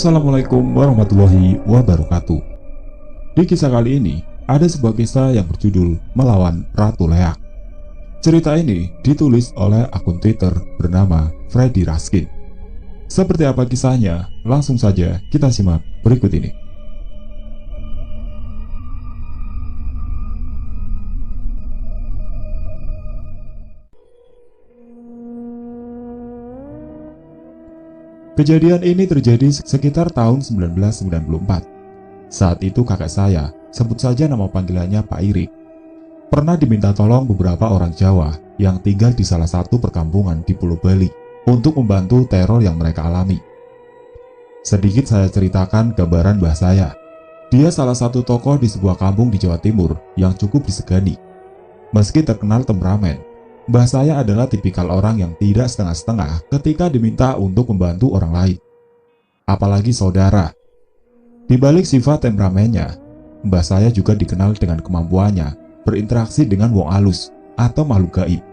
Assalamualaikum warahmatullahi wabarakatuh. Di kisah kali ini, ada sebuah kisah yang berjudul Melawan Ratu Leak. Cerita ini ditulis oleh akun Twitter bernama Freddy Raskin. Seperti apa kisahnya? Langsung saja kita simak berikut ini. Kejadian ini terjadi sekitar tahun 1994. Saat itu kakek saya, sebut saja nama panggilannya Pak Irik, pernah diminta tolong beberapa orang Jawa yang tinggal di salah satu perkampungan di Pulau Bali untuk membantu teror yang mereka alami. Sedikit saya ceritakan gambaran mbah saya. Dia salah satu tokoh di sebuah kampung di Jawa Timur yang cukup disegani. Meski terkenal temperamen, mbah saya adalah tipikal orang yang tidak setengah-setengah ketika diminta untuk membantu orang lain, apalagi saudara. Di balik sifat temperamennya, mbah saya juga dikenal dengan kemampuannya berinteraksi dengan wong alus atau makhluk gaib.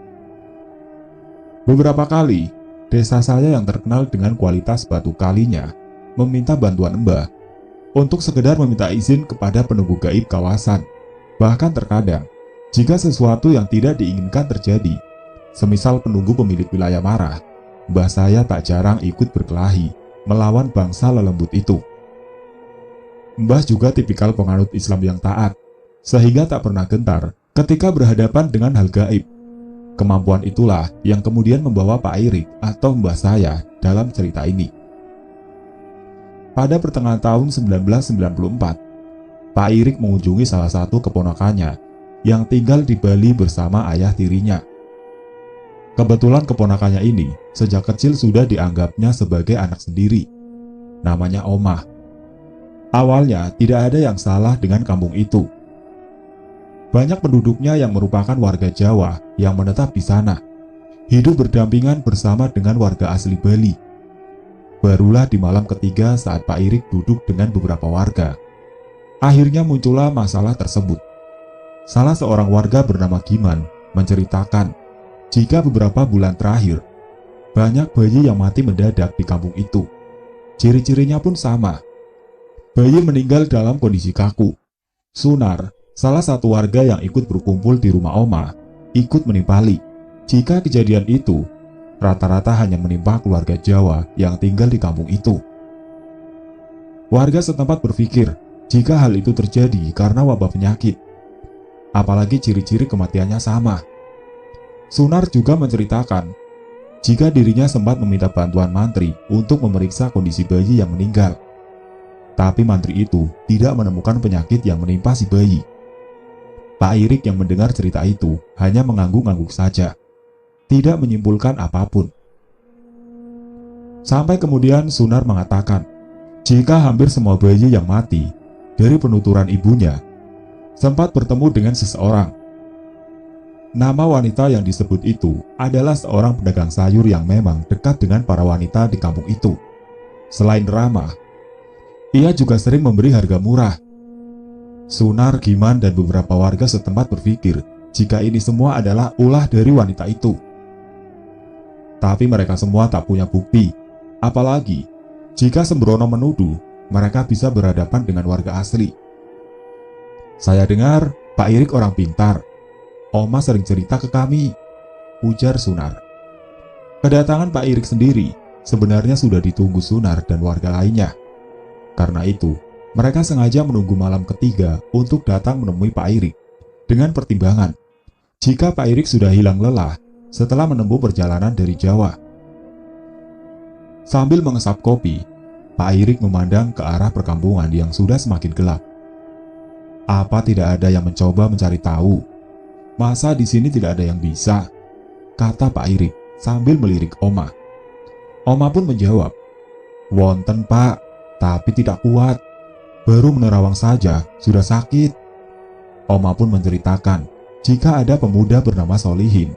Beberapa kali, desa saya yang terkenal dengan kualitas batu kalinya meminta bantuan mbah untuk sekedar meminta izin kepada penunggu gaib kawasan. Bahkan terkadang, jika sesuatu yang tidak diinginkan terjadi, semisal penunggu pemilik wilayah marah, mbah saya tak jarang ikut berkelahi melawan bangsa lelembut itu. Mbah juga tipikal penganut Islam yang taat, sehingga tak pernah gentar ketika berhadapan dengan hal gaib. Kemampuan itulah yang kemudian membawa Pak Irik atau mbah saya dalam cerita ini. Pada pertengahan tahun 1994, Pak Irik mengunjungi salah satu keponakannya yang tinggal di Bali bersama ayah tirinya. Kebetulan keponakannya ini sejak kecil sudah dianggapnya sebagai anak sendiri. Namanya Omah. Awalnya tidak ada yang salah dengan kampung itu. Banyak penduduknya yang merupakan warga Jawa yang menetap di sana, hidup berdampingan bersama dengan warga asli Bali. Barulah di malam ketiga saat Pak Irik duduk dengan beberapa warga, akhirnya muncullah masalah tersebut. Salah seorang warga bernama Giman menceritakan jika beberapa bulan terakhir, banyak bayi yang mati mendadak di kampung itu. Ciri-cirinya pun sama. Bayi meninggal dalam kondisi kaku. Sunar, salah satu warga yang ikut berkumpul di rumah Oma, ikut menimpali jika kejadian itu rata-rata hanya menimpa keluarga Jawa yang tinggal di kampung itu. Warga setempat berpikir jika hal itu terjadi karena wabah penyakit. Apalagi ciri-ciri kematiannya sama. Sunar juga menceritakan jika dirinya sempat meminta bantuan mantri untuk memeriksa kondisi bayi yang meninggal. Tapi mantri itu tidak menemukan penyakit yang menimpa si bayi. Pak Irik yang mendengar cerita itu hanya mengangguk-angguk saja, tidak menyimpulkan apapun. Sampai kemudian Sunar mengatakan jika hampir semua bayi yang mati dari penuturan ibunya sempat bertemu dengan seseorang. Nama wanita yang disebut itu adalah seorang pedagang sayur yang memang dekat dengan para wanita di kampung itu. Selain ramah, ia juga sering memberi harga murah. Sunar, Giman, dan beberapa warga setempat berpikir jika ini semua adalah ulah dari wanita itu. Tapi mereka semua tak punya bukti, apalagi jika sembrono menuduh mereka bisa berhadapan dengan warga asli. Saya dengar Pak Irik orang pintar. Oma sering cerita ke kami, ujar Sunar. Kedatangan Pak Irik sendiri sebenarnya sudah ditunggu Sunar dan warga lainnya. Karena itu, mereka sengaja menunggu malam ketiga untuk datang menemui Pak Irik dengan pertimbangan jika Pak Irik sudah hilang lelah setelah menempuh perjalanan dari Jawa. Sambil mengesap kopi, Pak Irik memandang ke arah perkampungan yang sudah semakin gelap. Apa tidak ada yang mencoba mencari tahu? Masa di sini tidak ada yang bisa? Kata Pak Irik sambil melirik Oma. Oma pun menjawab, wonten Pak, tapi tidak kuat. Baru menerawang saja sudah sakit. Oma pun menceritakan jika ada pemuda bernama Solihin.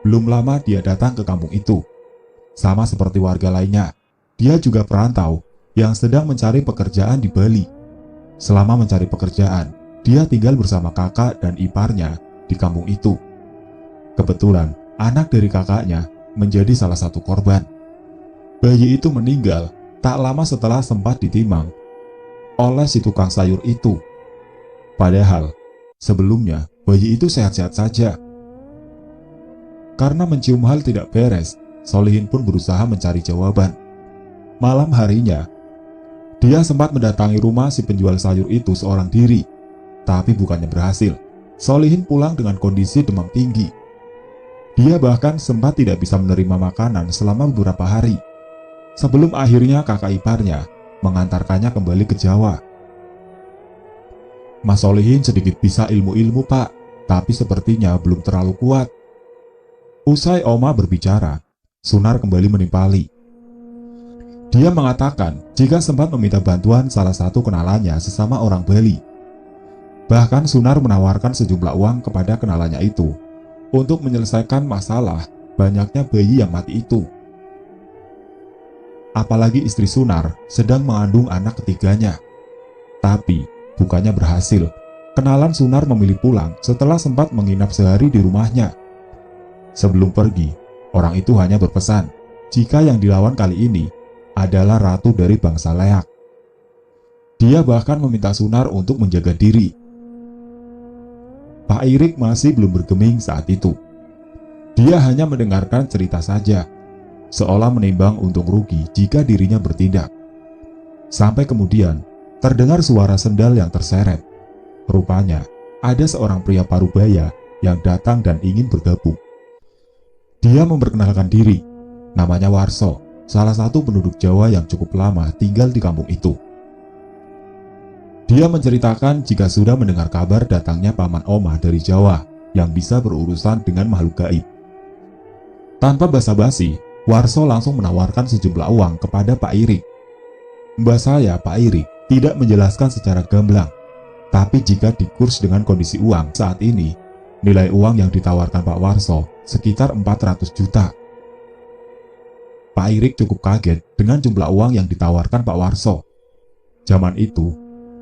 Belum lama dia datang ke kampung itu. Sama seperti warga lainnya, dia juga perantau yang sedang mencari pekerjaan di Bali. Selama mencari pekerjaan, dia tinggal bersama kakak dan iparnya di kampung itu. Kebetulan, anak dari kakaknya menjadi salah satu korban. Bayi itu meninggal tak lama setelah sempat ditimang oleh si tukang sayur itu. Padahal sebelumnya bayi itu sehat-sehat saja. Karena mencium hal tidak beres, Solihin pun berusaha mencari jawaban. Malam harinya, dia sempat mendatangi rumah si penjual sayur itu seorang diri, tapi bukannya berhasil. Solihin pulang dengan kondisi demam tinggi. Dia bahkan sempat tidak bisa menerima makanan selama beberapa hari, sebelum akhirnya kakak iparnya mengantarkannya kembali ke Jawa. Mas Solihin sedikit bisa ilmu-ilmu pak, tapi sepertinya belum terlalu kuat. Usai Oma berbicara, Sunar kembali menimpali. Dia mengatakan jika sempat meminta bantuan salah satu kenalannya sesama orang Bali. Bahkan Sunar menawarkan sejumlah uang kepada kenalannya itu untuk menyelesaikan masalah banyaknya bayi yang mati itu. Apalagi istri Sunar sedang mengandung anak ketiganya. Tapi bukannya berhasil, kenalan Sunar memilih pulang setelah sempat menginap sehari di rumahnya. Sebelum pergi, orang itu hanya berpesan jika yang dilawan kali ini adalah ratu dari bangsa Leak. Dia bahkan meminta Sunar untuk menjaga diri. Pak Irik masih belum bergeming saat itu. Dia hanya mendengarkan cerita saja, seolah menimbang untung rugi jika dirinya bertindak. Sampai kemudian terdengar suara sendal yang terseret. Rupanya ada seorang pria parubaya yang datang dan ingin bergabung. Dia memperkenalkan diri, namanya Warso, salah satu penduduk Jawa yang cukup lama tinggal di kampung itu. Dia menceritakan jika sudah mendengar kabar datangnya paman Oma dari Jawa yang bisa berurusan dengan makhluk gaib. Tanpa basa-basi, Warso langsung menawarkan sejumlah uang kepada Pak Irik. Mbak saya, Pak Irik, tidak menjelaskan secara gamblang, tapi jika dikurs dengan kondisi uang saat ini, nilai uang yang ditawarkan Pak Warso sekitar 400 juta. Pak Irik cukup kaget dengan jumlah uang yang ditawarkan Pak Warso. Zaman itu,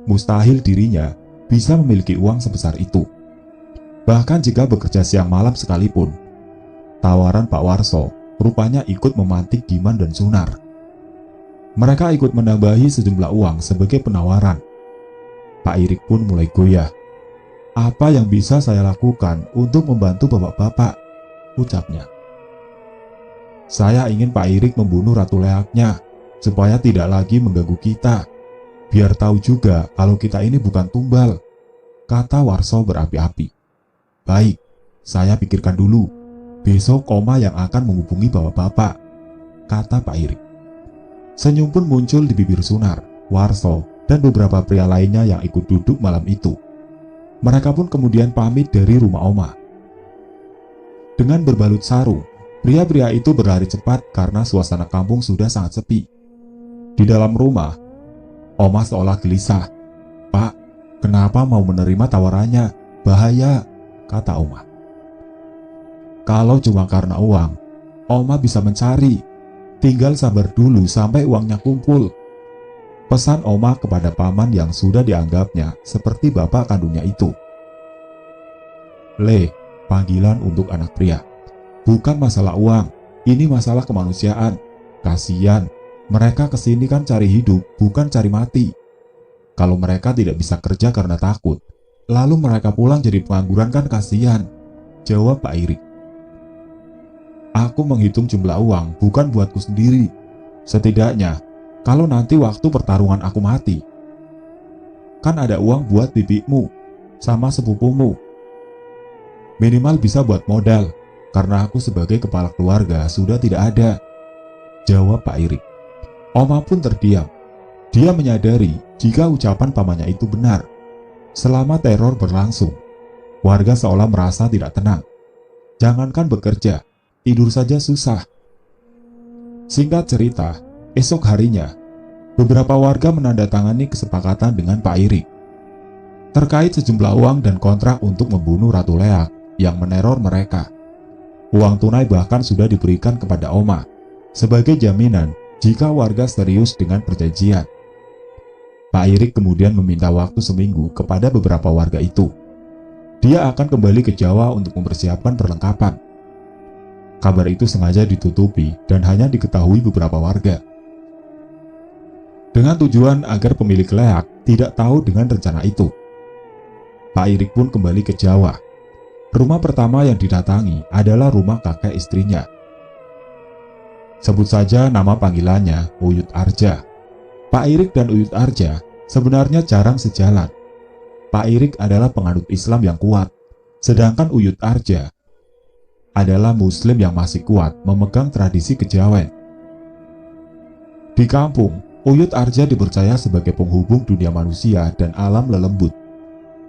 mustahil dirinya bisa memiliki uang sebesar itu. Bahkan jika bekerja siang malam sekalipun, tawaran Pak Warso rupanya ikut memantik Giman dan Sunar. Mereka ikut menambahi sejumlah uang sebagai penawaran. Pak Irik pun mulai goyah. Apa yang bisa saya lakukan untuk membantu bapak-bapak? Ucapnya. Saya ingin Pak Irik membunuh Ratu Leaknya, supaya tidak lagi mengganggu kita. Biar tahu juga kalau kita ini bukan tumbal, kata Warso berapi-api. Baik, saya pikirkan dulu. Besok Oma yang akan menghubungi bapak-bapak, kata Pak Irik. Senyum pun muncul di bibir Sunar, Warso, dan beberapa pria lainnya yang ikut duduk malam itu. Mereka pun kemudian pamit dari rumah Oma. Dengan berbalut sarung, pria-pria itu berlari cepat karena suasana kampung sudah sangat sepi. Di dalam rumah, Oma seolah gelisah. Pak, kenapa mau menerima tawarannya? Bahaya, kata Oma. Kalau cuma karena uang, Oma bisa mencari. Tinggal sabar dulu sampai uangnya kumpul. Pesan Oma kepada paman yang sudah dianggapnya seperti bapak kandungnya itu. Le, panggilan untuk anak pria. Bukan masalah uang, ini masalah kemanusiaan. Kasian, mereka kesini kan cari hidup, bukan cari mati. Kalau mereka tidak bisa kerja karena takut, lalu mereka pulang jadi pengangguran kan kasian, jawab Pak Irik. Aku menghitung jumlah uang bukan buatku sendiri. Setidaknya, kalau nanti waktu pertarungan aku mati, kan ada uang buat bibimu sama sepupumu. Minimal bisa buat modal, karena aku sebagai kepala keluarga sudah tidak ada, jawab Pak Irik. Oma pun terdiam. Dia menyadari jika ucapan pamannya itu benar. Selama teror berlangsung, warga seolah merasa tidak tenang. Jangankan bekerja, tidur saja susah. Singkat cerita, esok harinya, beberapa warga menandatangani kesepakatan dengan Pak Irik terkait sejumlah uang dan kontrak untuk membunuh Ratu Leak yang meneror mereka. Uang tunai bahkan sudah diberikan kepada Oma sebagai jaminan jika warga serius dengan perjanjian. Pak Irik kemudian meminta waktu seminggu kepada beberapa warga itu. Dia akan kembali ke Jawa untuk mempersiapkan perlengkapan. Kabar itu sengaja ditutupi dan hanya diketahui beberapa warga. dengan tujuan agar pemilik leak tidak tahu dengan rencana itu. Pak Irik pun kembali ke Jawa. Rumah pertama yang didatangi adalah rumah kakek istrinya. Sebut saja nama panggilannya Uyut Arja. Pak Irik dan Uyut Arja sebenarnya jarang sejalan. Pak Irik adalah penganut Islam yang kuat, sedangkan Uyut Arja adalah Muslim yang masih kuat memegang tradisi kejawen. Di kampung, Uyut Arja dipercaya sebagai penghubung dunia manusia dan alam lelembut.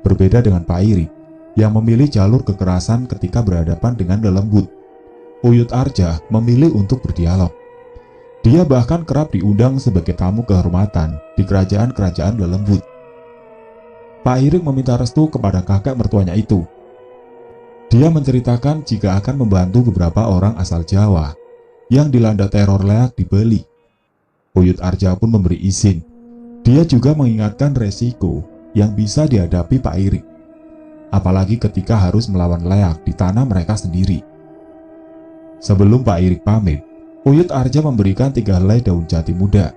Berbeda dengan Pak Irik yang memilih jalur kekerasan ketika berhadapan dengan lelembut. Uyut Arja memilih untuk berdialog. Dia bahkan kerap diundang sebagai tamu kehormatan di kerajaan-kerajaan lelembut. Pak Irik meminta restu kepada kakek mertuanya itu. Dia menceritakan jika akan membantu beberapa orang asal Jawa yang dilanda teror leak di Bali. Uyut Arja pun memberi izin. Dia juga mengingatkan resiko yang bisa dihadapi Pak Irik, apalagi ketika harus melawan leak di tanah mereka sendiri. Sebelum Pak Irik pamit, Uyut Arja memberikan 3 helai daun jati muda.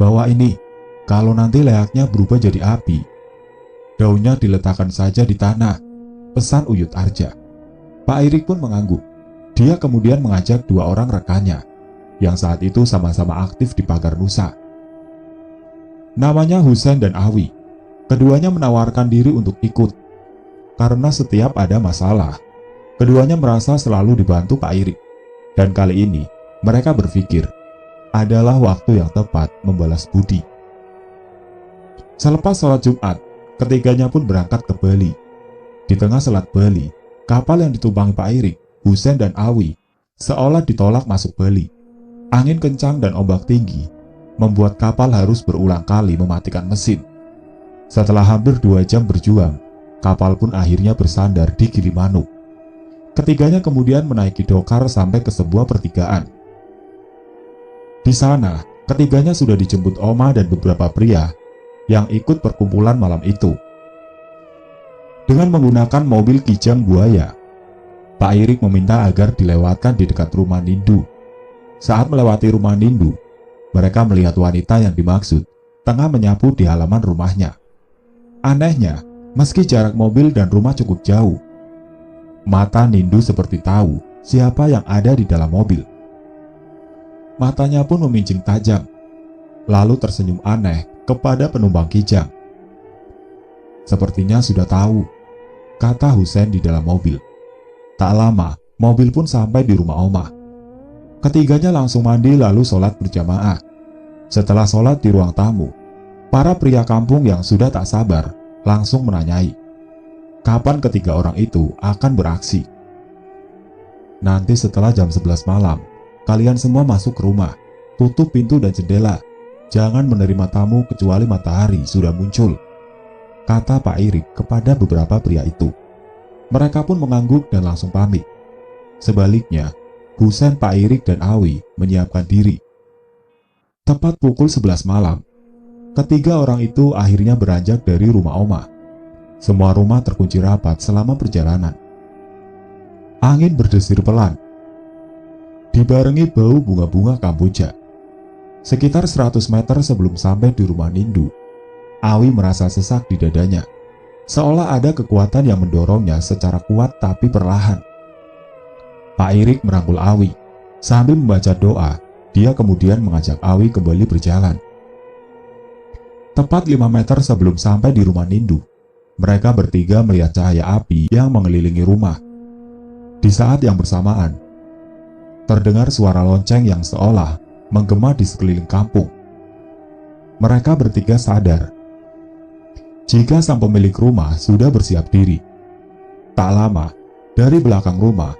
"Bawa ini, kalau nanti leaknya berubah jadi api, daunnya diletakkan saja di tanah," pesan Uyut Arja. Pak Irik pun mengangguk. Dia kemudian mengajak 2 orang rekannya, yang saat itu sama-sama aktif di Pagar Nusa. Namanya Husain dan Awi. Keduanya menawarkan diri untuk ikut. Karena setiap ada masalah, keduanya merasa selalu dibantu Pak Irik. Dan kali ini, mereka berpikir adalah waktu yang tepat membalas budi. Selepas sholat Jumat, ketiganya pun berangkat ke Bali. Di tengah Selat Bali, kapal yang ditumpangi Pak Irik, Husain dan Awi seolah ditolak masuk Bali. Angin kencang dan ombak tinggi membuat kapal harus berulang kali mematikan mesin. Setelah hampir 2 jam berjuang, kapal pun akhirnya bersandar di Gilimanuk. Ketiganya kemudian menaiki dokar sampai ke sebuah pertigaan. Di sana, ketiganya sudah dijemput Oma dan beberapa pria yang ikut perkumpulan malam itu. Dengan menggunakan mobil Kijang Buaya, Pak Irik meminta agar dilewatkan di dekat rumah Nindu. Saat melewati rumah Nindu, mereka melihat wanita yang dimaksud tengah menyapu di halaman rumahnya. Anehnya, meski jarak mobil dan rumah cukup jauh, mata Nindu seperti tahu siapa yang ada di dalam mobil. Matanya pun memincing tajam, lalu tersenyum aneh kepada penumpang Kijang. "Sepertinya sudah tahu," kata Husain di dalam mobil. Tak lama, mobil pun sampai di rumah Oma. Ketiganya langsung mandi lalu sholat berjamaah. Setelah sholat di ruang tamu, para pria kampung yang sudah tak sabar langsung menanyai, kapan ketiga orang itu akan beraksi. "Nanti setelah jam 11 malam, kalian semua masuk ke rumah, tutup pintu dan jendela. Jangan menerima tamu kecuali matahari sudah muncul," kata Pak Irik kepada beberapa pria itu. Mereka pun mengangguk dan langsung pamit. Sebaliknya, Husain, Pak Irik, dan Awi menyiapkan diri. Tepat pukul 11 malam, ketiga orang itu akhirnya beranjak dari rumah Oma. Semua rumah terkunci rapat selama perjalanan. Angin berdesir pelan, dibarengi bau bunga-bunga Kamboja. Sekitar 100 meter sebelum sampai di rumah Nindu, Awi merasa sesak di dadanya, seolah ada kekuatan yang mendorongnya secara kuat tapi perlahan. Pak Irik merangkul Awi. Sambil membaca doa, dia kemudian mengajak Awi kembali berjalan. Tepat 5 meter sebelum sampai di rumah Nindu, mereka bertiga melihat cahaya api yang mengelilingi rumah. Di saat yang bersamaan, terdengar suara lonceng yang seolah menggema di sekeliling kampung. Mereka bertiga sadar jika sang pemilik rumah sudah bersiap diri. Tak lama, dari belakang rumah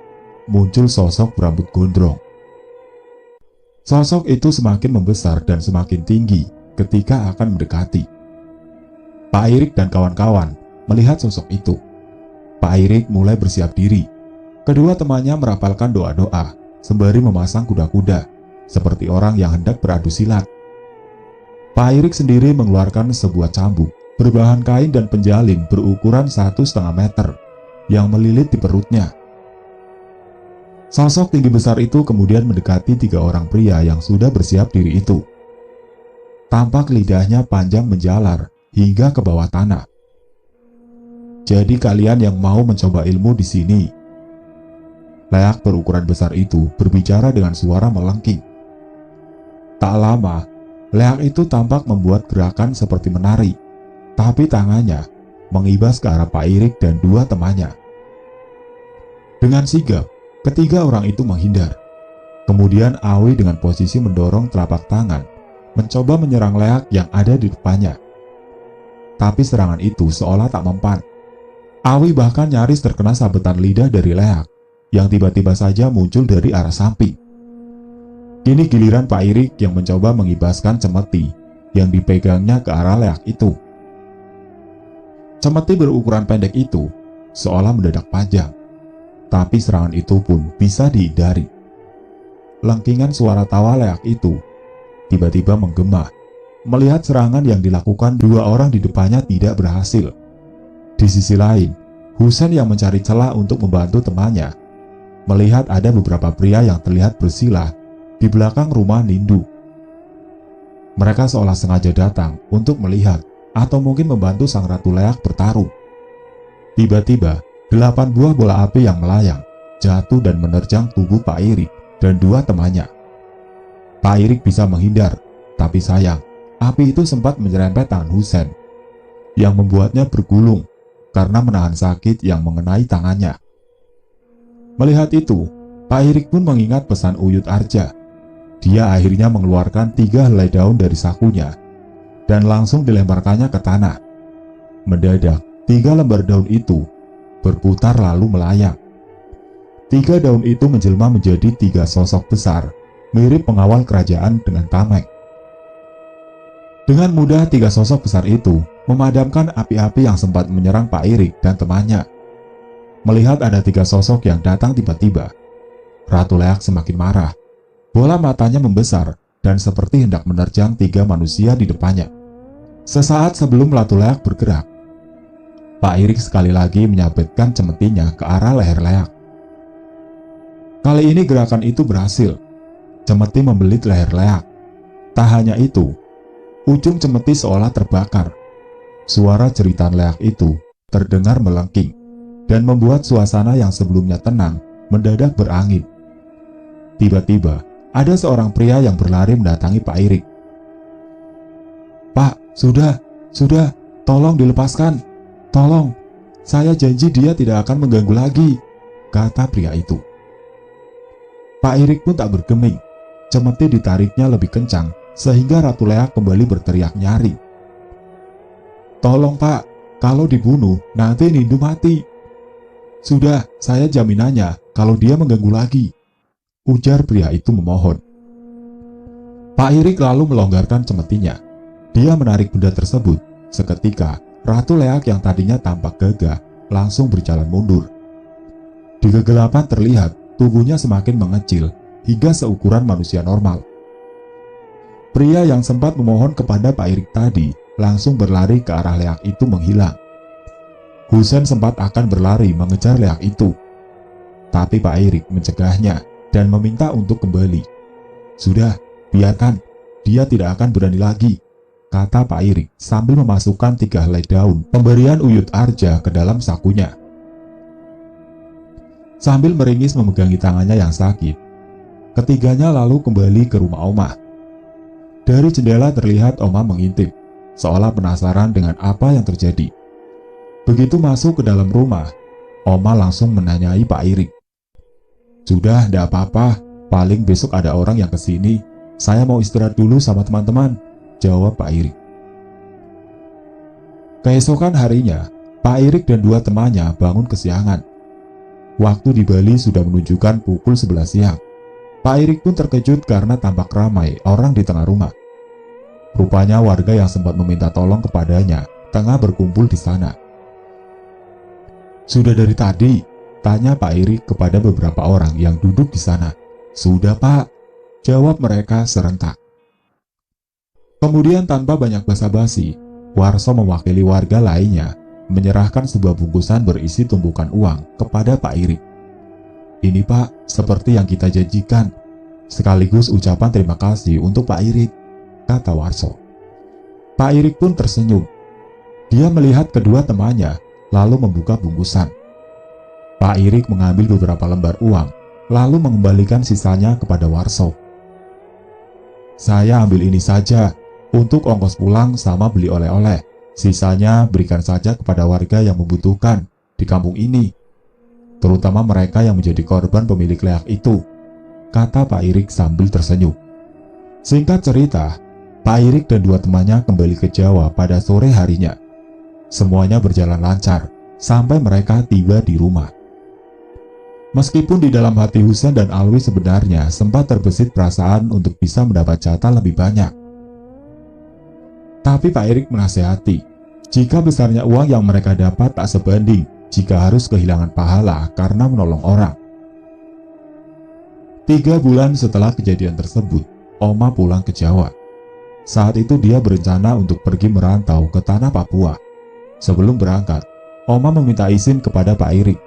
muncul sosok berambut gondrong. Sosok itu semakin membesar dan semakin tinggi ketika akan mendekati. Pak Irik dan kawan-kawan melihat sosok itu. Pak Irik mulai bersiap diri. Kedua temannya merapalkan doa-doa sembari memasang kuda-kuda seperti orang yang hendak beradu silat. Pak Irik sendiri mengeluarkan sebuah cambuk berbahan kain dan penjalin berukuran 1,5 meter yang melilit di perutnya. Sosok tinggi besar itu kemudian mendekati 3 orang pria yang sudah bersiap diri itu. Tampak lidahnya panjang menjalar hingga ke bawah tanah. "Jadi kalian yang mau mencoba ilmu di sini?" Leak berukuran besar itu berbicara dengan suara melengking. Tak lama, leak itu tampak membuat gerakan seperti menari, tapi tangannya mengibas ke arah Pak Irik dan dua temannya. Dengan sigap, ketiga orang itu menghindar. Kemudian Awi dengan posisi mendorong telapak tangan mencoba menyerang leak yang ada di depannya. Tapi serangan itu seolah tak mempan. Awi bahkan nyaris terkena sabetan lidah dari leak yang tiba-tiba saja muncul dari arah samping. Kini giliran Pak Irik yang mencoba mengibaskan cemeti yang dipegangnya ke arah leak itu. Cemeti berukuran pendek itu seolah mendadak panjang, tapi serangan itu pun bisa dihindari. Lengkingan suara tawa leak itu tiba-tiba menggema melihat serangan yang dilakukan dua orang di depannya tidak berhasil. Di sisi lain, Husen yang mencari celah untuk membantu temannya melihat ada beberapa pria yang terlihat bersila di belakang rumah Nindu. Mereka seolah sengaja datang untuk melihat atau mungkin membantu sang Ratu Leak bertarung. Tiba-tiba, 8 buah bola api yang melayang jatuh dan menerjang tubuh Pak Irik dan dua temannya. Pak Irik bisa menghindar, tapi sayang, api itu sempat menyerempet tangan Husen, yang membuatnya bergulung karena menahan sakit yang mengenai tangannya. Melihat itu, Pak Irik pun mengingat pesan Uyut Arja. Dia akhirnya mengeluarkan 3 helai daun dari sakunya dan langsung dilemparkannya ke tanah. Mendadak, 3 lembar daun itu berputar lalu melayang. 3 daun itu menjelma menjadi 3 sosok besar, mirip pengawal kerajaan dengan tameng. Dengan mudah 3 sosok besar itu memadamkan api-api yang sempat menyerang Pak Irik dan temannya. Melihat ada 3 sosok yang datang tiba-tiba, Ratu Leak semakin marah. Bola matanya membesar dan seperti hendak menerjang 3 manusia di depannya. Sesaat sebelum Ratu Leak bergerak, Pak Irik sekali lagi menyabetkan cemetinya ke arah leher Leak. Kali ini gerakan itu berhasil. Cemeti membelit leher Leak. Tak hanya itu, ujung cemeti seolah terbakar. Suara jeritan Leak itu terdengar melengking dan membuat suasana yang sebelumnya tenang mendadak berangin. Tiba-tiba, ada seorang pria yang berlari mendatangi Pak Irik. "Pak, sudah, tolong dilepaskan. Tolong, saya janji dia tidak akan mengganggu lagi," kata pria itu. Pak Irik pun tak bergeming. Cemeti ditariknya lebih kencang sehingga Ratu Leak kembali berteriak nyaring. "Tolong Pak, kalau dibunuh nanti Nindu mati." "Sudah, saya jaminannya kalau dia mengganggu lagi," ujar pria itu memohon. Pak Irik lalu melonggarkan cemetinya. Dia menarik benda tersebut. Seketika, Ratu Leak yang tadinya tampak gagah langsung berjalan mundur. Di kegelapan terlihat tubuhnya semakin mengecil hingga seukuran manusia normal. Pria yang sempat memohon kepada Pak Irik tadi langsung berlari ke arah Leak itu menghilang. Husen sempat akan berlari mengejar Leak itu, tapi Pak Irik mencegahnya dan meminta untuk kembali. "Sudah, biarkan, dia tidak akan berani lagi," kata Pak Irik sambil memasukkan 3 helai daun pemberian Uyut Arja ke dalam sakunya. Sambil meringis memegangi tangannya yang sakit, ketiganya lalu kembali ke rumah Oma. Dari jendela terlihat Oma mengintip, seolah penasaran dengan apa yang terjadi. Begitu masuk ke dalam rumah, Oma langsung menanyai Pak Irik. "Sudah, tidak apa-apa, paling besok ada orang yang kesini. Saya mau istirahat dulu sama teman-teman," jawab Pak Irik. Keesokan harinya, Pak Irik dan 2 temannya bangun kesiangan. Waktu di Bali sudah menunjukkan pukul 11 siang. Pak Irik pun terkejut karena tampak ramai orang di tengah rumah. Rupanya warga yang sempat meminta tolong kepadanya tengah berkumpul di sana. "Sudah dari tadi?" tanya Pak Irik kepada beberapa orang yang duduk di sana. "Sudah Pak," jawab mereka serentak. Kemudian tanpa banyak basa-basi, Warso mewakili warga lainnya menyerahkan sebuah bungkusan berisi tumpukan uang kepada Pak Irik. "Ini Pak, seperti yang kita janjikan, sekaligus ucapan terima kasih untuk Pak Irik," kata Warso. Pak Irik pun tersenyum. Dia melihat kedua temannya, lalu membuka bungkusan. Pak Irik mengambil beberapa lembar uang, lalu mengembalikan sisanya kepada Warso. "Saya ambil ini saja, untuk ongkos pulang sama beli oleh-oleh. Sisanya berikan saja kepada warga yang membutuhkan di kampung ini, terutama mereka yang menjadi korban pemilik leak itu," kata Pak Irik sambil tersenyum. Singkat cerita, Pak Irik dan dua temannya kembali ke Jawa pada sore harinya. Semuanya berjalan lancar sampai mereka tiba di rumah. Meskipun di dalam hati Husain dan Alwi sebenarnya sempat terbesit perasaan untuk bisa mendapat jatah lebih banyak. Tapi Pak Irik menasihati, jika besarnya uang yang mereka dapat tak sebanding jika harus kehilangan pahala karena menolong orang. 3 bulan setelah kejadian tersebut, Oma pulang ke Jawa. Saat itu dia berencana untuk pergi merantau ke tanah Papua. Sebelum berangkat, Oma meminta izin kepada Pak Irik.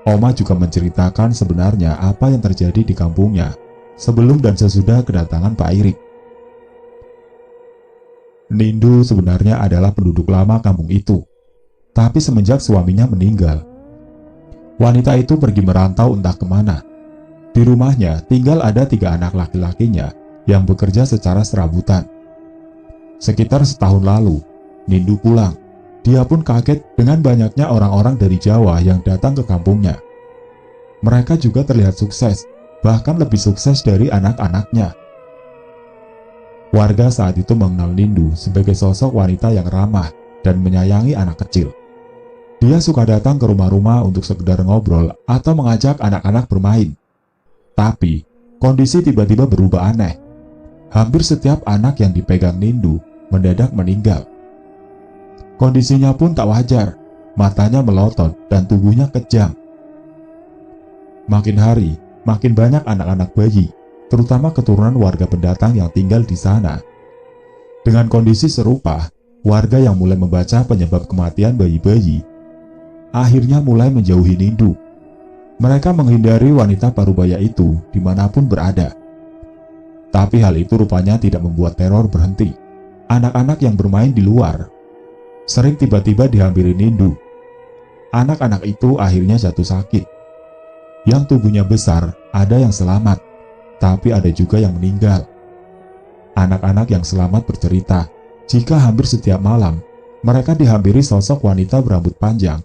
Oma juga menceritakan sebenarnya apa yang terjadi di kampungnya sebelum dan sesudah kedatangan Pak Irik. Nindu sebenarnya adalah penduduk lama kampung itu. Tapi semenjak suaminya meninggal, wanita itu pergi merantau entah kemana. Di rumahnya tinggal ada 3 anak laki-lakinya yang bekerja secara serabutan. Sekitar setahun lalu, Nindu pulang. Dia pun kaget dengan banyaknya orang-orang dari Jawa yang datang ke kampungnya. Mereka juga terlihat sukses, bahkan lebih sukses dari anak-anaknya. Warga saat itu mengenal Nindu sebagai sosok wanita yang ramah dan menyayangi anak kecil. Dia suka datang ke rumah-rumah untuk sekedar ngobrol atau mengajak anak-anak bermain. Tapi, kondisi tiba-tiba berubah aneh. Hampir setiap anak yang dipegang Nindu mendadak meninggal. Kondisinya pun tak wajar, matanya melotot dan tubuhnya kejang. Makin hari, makin banyak anak-anak bayi, terutama keturunan warga pendatang yang tinggal di sana. Dengan kondisi serupa, warga yang mulai membaca penyebab kematian bayi-bayi akhirnya mulai menjauhi Nindu. Mereka menghindari wanita parubaya itu dimanapun berada. Tapi hal itu rupanya tidak membuat teror berhenti. Anak-anak yang bermain di luar sering tiba-tiba dihampiri Nindu. Anak-anak itu akhirnya jatuh sakit. Yang tubuhnya besar ada yang selamat, tapi ada juga yang meninggal. Anak-anak yang selamat bercerita jika hampir setiap malam mereka dihampiri sosok wanita berambut panjang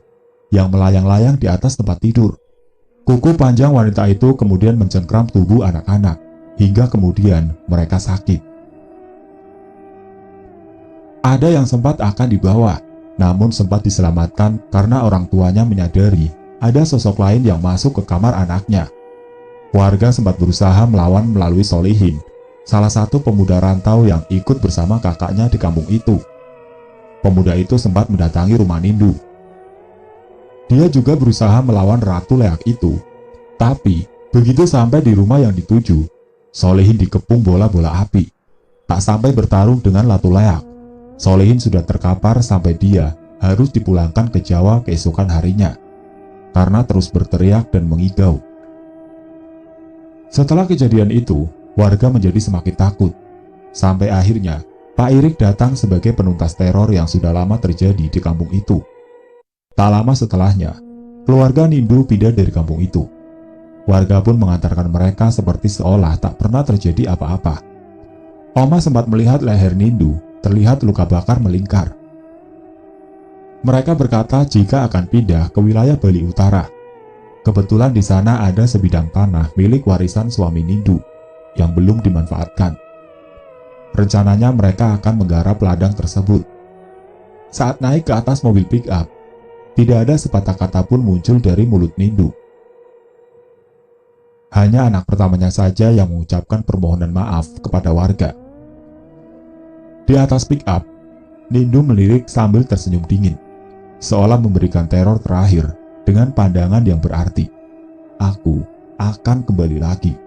yang melayang-layang di atas tempat tidur. Kuku panjang wanita itu kemudian mencengkram tubuh anak-anak, hingga kemudian mereka sakit. Ada yang sempat akan dibawa, namun sempat diselamatkan karena orang tuanya menyadari ada sosok lain yang masuk ke kamar anaknya. Warga sempat berusaha melawan melalui Solihin, salah satu pemuda rantau yang ikut bersama kakaknya di kampung itu. Pemuda itu sempat mendatangi rumah Nindu. Dia juga berusaha melawan Ratu Leak itu. Tapi, begitu sampai di rumah yang dituju, Solihin dikepung bola-bola api. Tak sampai bertarung dengan Ratu Leak, Solihin sudah terkapar sampai dia harus dipulangkan ke Jawa keesokan harinya, karena terus berteriak dan mengigau. Setelah kejadian itu, warga menjadi semakin takut. Sampai akhirnya, Pak Irik datang sebagai penuntas teror yang sudah lama terjadi di kampung itu. Tak lama setelahnya, keluarga Nindu pindah dari kampung itu. Warga pun mengantarkan mereka seperti seolah tak pernah terjadi apa-apa. Oma sempat melihat leher Nindu terlihat luka bakar melingkar. Mereka berkata jika akan pindah ke wilayah Bali Utara. Kebetulan di sana ada sebidang tanah milik warisan suami Nindu yang belum dimanfaatkan. Rencananya mereka akan menggarap ladang tersebut. Saat naik ke atas mobil pick-up, tidak ada sepatah kata pun muncul dari mulut Nindu. Hanya anak pertamanya saja yang mengucapkan permohonan maaf kepada warga. Di atas pick-up, Nindu melirik sambil tersenyum dingin, seolah memberikan teror terakhir dengan pandangan yang berarti. Aku akan kembali lagi.